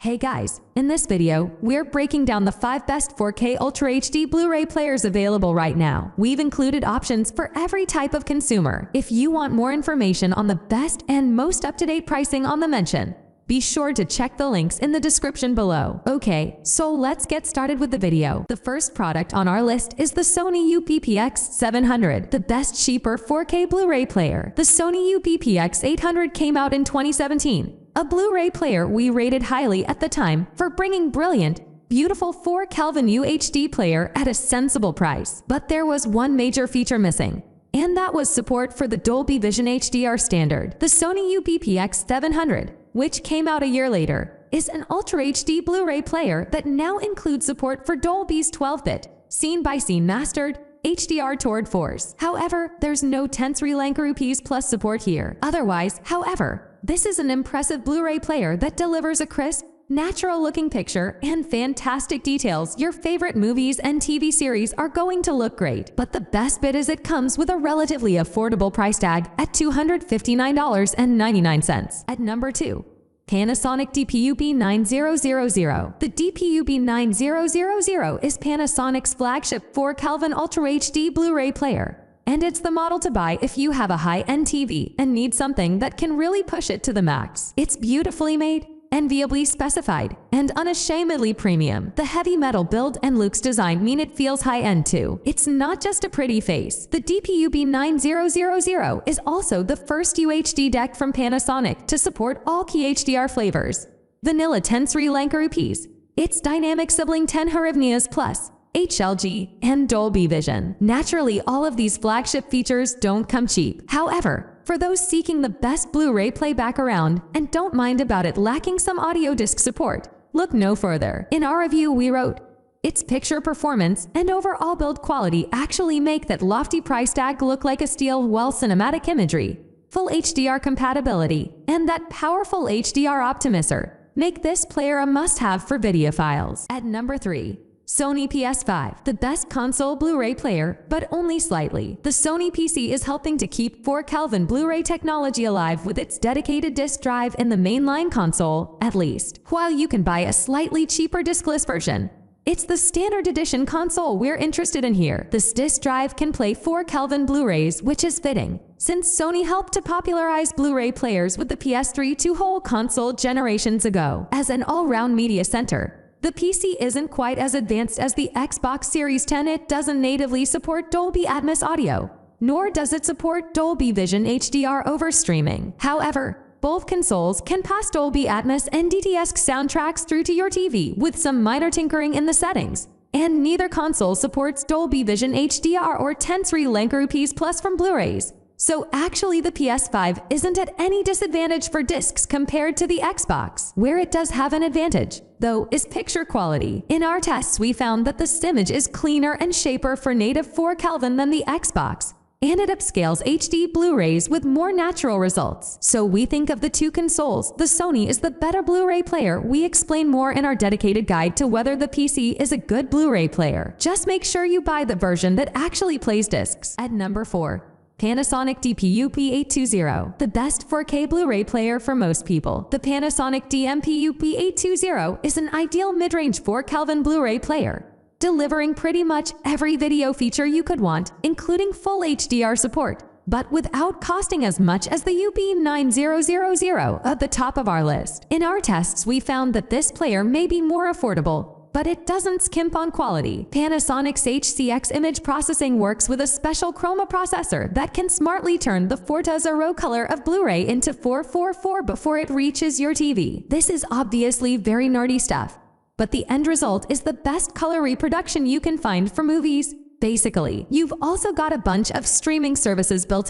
Hey guys, in this video, we're breaking down the 5 best 4K Ultra HD Blu-ray players available right now. We've included options for every type of consumer. If you want more information on the best and most up-to-date pricing on the mention, be sure to check the links in the description below. Okay, so let's get started with the video. The first product on our list is the Sony UBP-X700, the best cheaper 4K Blu-ray player. The Sony UBP-X800 came out in 2017. A Blu-ray player we rated highly at the time for bringing brilliant, beautiful 4K UHD player at a sensible price. But there was one major feature missing, and that was support for the Dolby Vision HDR standard. The Sony UBP-X700, which came out a year later, is an Ultra HD Blu-ray player that now includes support for Dolby's 12-bit, scene-by-scene mastered, HDR toward force. However, there's no 10 Sri Lanka rupees plus support here. Otherwise, however, this is an impressive Blu-ray player that delivers a crisp, natural-looking picture and fantastic details. Your favorite movies and TV series are going to look great. But the best bit is it comes with a relatively affordable price tag at $259.99. At number 2. Panasonic DP-UB9000. The DP-UB9000 is Panasonic's flagship 4K Ultra HD Blu-ray player. And it's the model to buy if you have a high-end TV and need something that can really push it to the max. It's beautifully made, enviably specified, and unashamedly premium. The heavy metal build and Luke's design mean it feels high-end too. It's not just a pretty face. The DP-UB9000 is also the first UHD deck from Panasonic to support all key HDR flavors. Vanilla 10 Sri Lanka rupees. Its dynamic sibling 10 hryvnias plus HLG, and Dolby Vision. Naturally, all of these flagship features don't come cheap. However, for those seeking the best Blu-ray playback around and don't mind about it lacking some audio disc support, look no further. In our review, we wrote, its picture performance and overall build quality actually make that lofty price tag look like a steal, while cinematic imagery, full HDR compatibility, and that powerful HDR optimizer make this player a must-have for videophiles. At number 3. Sony PS5, the best console Blu-ray player, but only slightly. The Sony PC is helping to keep 4K Blu-ray technology alive with its dedicated disc drive in the mainline console, at least. While you can buy a slightly cheaper discless version, it's the standard edition console we're interested in here. This disc drive can play 4K Blu-rays, which is fitting, since Sony helped to popularize Blu-ray players with the PS3 two-hole console generations ago. As an all-round media center, the PC isn't quite as advanced as the Xbox Series X. It doesn't natively support Dolby Atmos audio, nor does it support Dolby Vision HDR over streaming. However, both consoles can pass Dolby Atmos and DTS soundtracks through to your TV with some minor tinkering in the settings, and neither console supports Dolby Vision HDR or 10 Sri Lanka rupees plus from Blu-rays. So actually the PS5 isn't at any disadvantage for discs compared to the Xbox. Where it does have an advantage, though, is picture quality. In our tests, we found that the image is cleaner and sharper for native 4K than the Xbox, and it upscales HD Blu-rays with more natural results. So we think of the two consoles, the Sony is the better Blu-ray player. We explain more in our dedicated guide to whether the PC is a good Blu-ray player. Just make sure you buy the version that actually plays discs. At number 4. Panasonic DP-UB820, the best 4K Blu-ray player for most people. The Panasonic DP-UB820 is an ideal mid-range 4K Blu-ray player, delivering pretty much every video feature you could want, including full HDR support, but without costing as much as the UB9000 at the top of our list. In our tests, we found that this player may be more affordable, but it doesn't skimp on quality. Panasonic's HCX image processing works with a special chroma processor that can smartly turn the Fortazero color of Blu-ray into 444 before it reaches your TV. This is obviously very nerdy stuff, but the end result is the best color reproduction you can find for movies. Basically, you've also got a bunch of streaming services built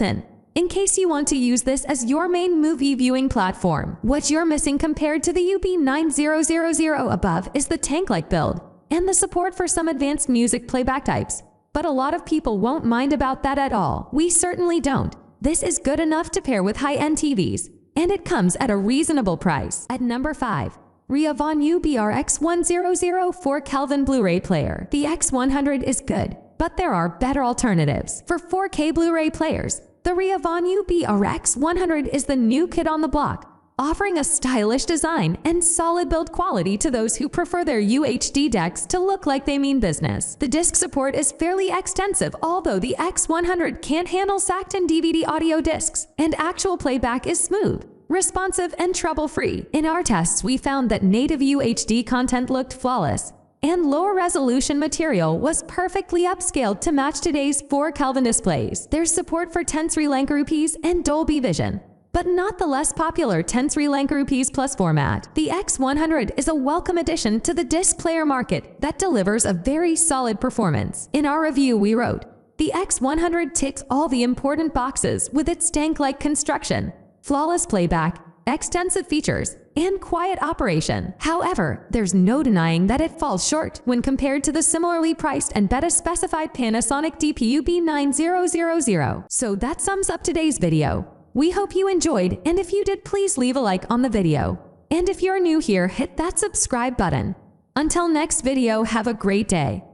in case you want to use this as your main movie viewing platform. What you're missing compared to the UB9000 above is the tank-like build and the support for some advanced music playback types. But a lot of people won't mind about that at all. We certainly don't. This is good enough to pair with high-end TVs, and it comes at a reasonable price. At number 5. Reavon UBR-X100 4K Blu-ray player. The X100 is good, but there are better alternatives. For 4K Blu-ray players, the Reavon UBR-X100 is the new kid on the block. offering a stylish design and solid build quality to those who prefer their UHD decks to look like they mean business. The disc support is fairly extensive, although the X100 can't handle SACT and DVD audio discs, and actual playback is smooth, responsive, and trouble-free. In our tests, we found that native UHD content looked flawless, and lower resolution material was perfectly upscaled to match today's 4 Kelvin displays. There's support for 10 Sri Lanka rupees and Dolby Vision, but not the less popular 10 Sri Lanka rupees plus format. The X100 is a welcome addition to the disc player market that delivers a very solid performance. In our review, we wrote, "The X100 ticks all the important boxes with its tank-like construction, flawless playback, extensive features, and quiet operation. However, there's no denying that it falls short when compared to the similarly priced and beta-specified Panasonic DP-UB9000. So that sums up today's video. We hope you enjoyed, and if you did, please leave a like on the video. And if you're new here, hit that subscribe button. Until next video, have a great day.